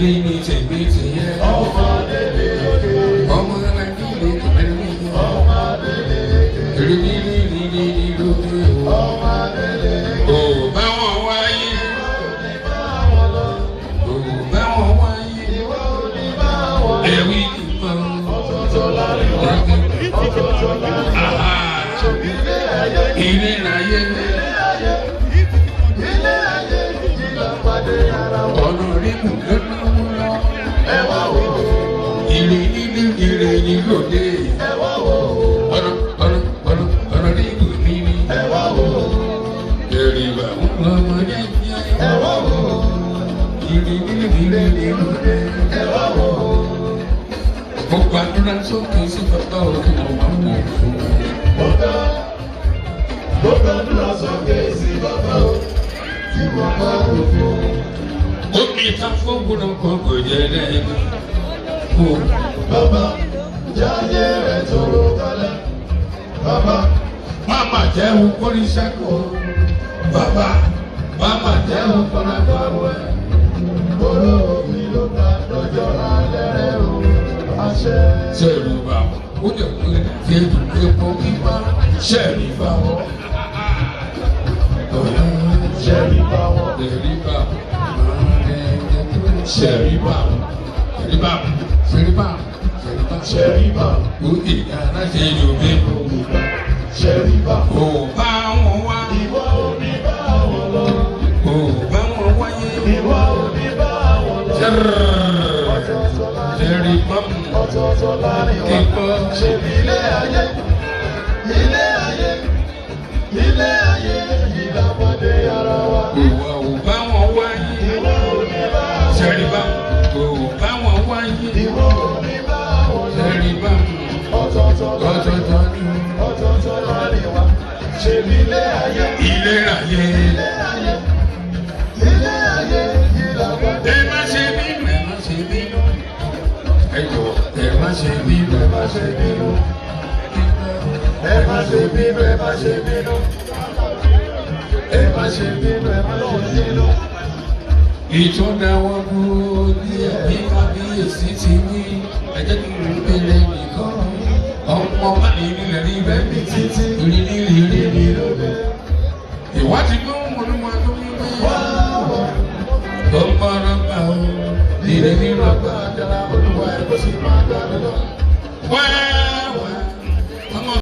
ìrí ni tèmi ti yẹ. ọmọdé lè ké. ọmọ ẹni lè tẹ̀lé mi. ọmọdé lè ké. ìrí ni lóde o. ọmọdé lè ké. kò bá wọn wáyé. ìwọ ò ní bá wọn lọ. kò bá wọn wáyé. ìwọ ò ní bá wọn lọ. ẹ̀wí nìkan. ọ̀tọ̀ọ̀tọ̀ láàrin wa. ọ̀tọ̀ọ̀tọ̀ láàrin wa. ilé ayé. ilé ayé. ilé ayé ìjìnlẹ̀ pàdé ara wọn. ọ̀nà rí mú lọ́nà lọ. ẹ wá wò ó. ìrì ní lòdì. ẹ wá wò ó. ọ̀nà rí mú ní. ẹ wá wò ó. èrè wà ń lọ́mọ yẹn. ẹ wá wò ó. ìrì ní lòdì. ẹ wá wò ó. mo gbàdúrà sókè sí bàbá òkè ọmọ mi fún mi. Mo gbàdúrà sókè sí bàbá o, tí mo bá lò fún. ó ní ká fún gbọdọ̀ kan kò jẹ́ lẹ́yìn. Bàbá jáde rẹ̀ tóró kalẹ̀. Bàbá Mama jẹun kóríṣẹ́kù. bàbá Mama jẹun kórákọ̀wé. olówó mi ló bá lọ́jọ́ alẹ́ rẹ̀ o. Àṣẹ Sẹ́ẹ̀rì bá wọn. Ó jẹ́ pé kéèdù epo kíkọ́. Sẹ́ẹ̀rì bá wọn. ṣẹ́rí bá wọn. Sẹ́ẹ̀rì bá wọn. Sẹ́ẹ̀rì bá wọn. Sẹ́ẹ̀rì bá wọn. Sẹ́ẹ̀rì bá wọn. ṣẹ́rí bá wọn. Ó ìyá aláṣẹ Yorùbá. ṣẹ́rí bá wọn. Kò bá wọn wá. Ìwọ ò ní bá wọn lọ. Kò bá wọn wáyé. Ìwọ ò ní bá wọn lọ. Ọ̀tọ̀ọ̀tọ̀ láàrin Sẹ́ẹ̀rì bá wọn. ọ̀tọ̀ọ̀tọ̀ láàrin wa. Kíkọ́. Ṣé ilé ayé, ilé ayé, ilé ayé ìdàpọ̀dé ara wa. Ìwà ò bá wọn wáyé. Ìwọ ò ní bá wọn Sẹ́ẹ̀rì bá wọn. Kò bá wọn wáyé. Ìwọ ò ní bá wọn lọ. Sẹ́ẹ̀rì bá wọn. Ọ̀tọ̀ọ̀tọ̀ láàrin wa. Ọ̀tọ̀ọ̀tọ̀ ni. Ọ̀tọ̀ọ̀tọ̀ láàrin wa. Ṣé ilé ayé, Ilé ayé. ilé ayé, ilé ayé ìdàpọ̀dé. Ẹ má ṣe bínú, ẹ má ṣe bínú. Ẹ jọ̀ọ́, ẹ má ṣe bínú, Ẹ má ṣe bínú. Ẹ má ṣe bínú, ẹ má ṣe bínú. Ẹ má ṣe bínú, ẹ má ṣe bínú. ìtúndáwọ́ dúró díẹ̀ bí kábíyèsí ti wí. Ẹ jẹ́ kí n pèlè nìkan. Ọmọ bá ní nílẹ̀ rí bẹ́ẹ̀ bí títí. Ìrírí lóde. Ìwádìí tó ń wọlé wọn tó ń gbé. Tó ń bọ́ rọ́gbà o. Ìrírí rọ́gbà. Àjàlá olúwa ẹ̀ kó sì máa gbà lọ́dọ̀. Wẹ́ẹ́.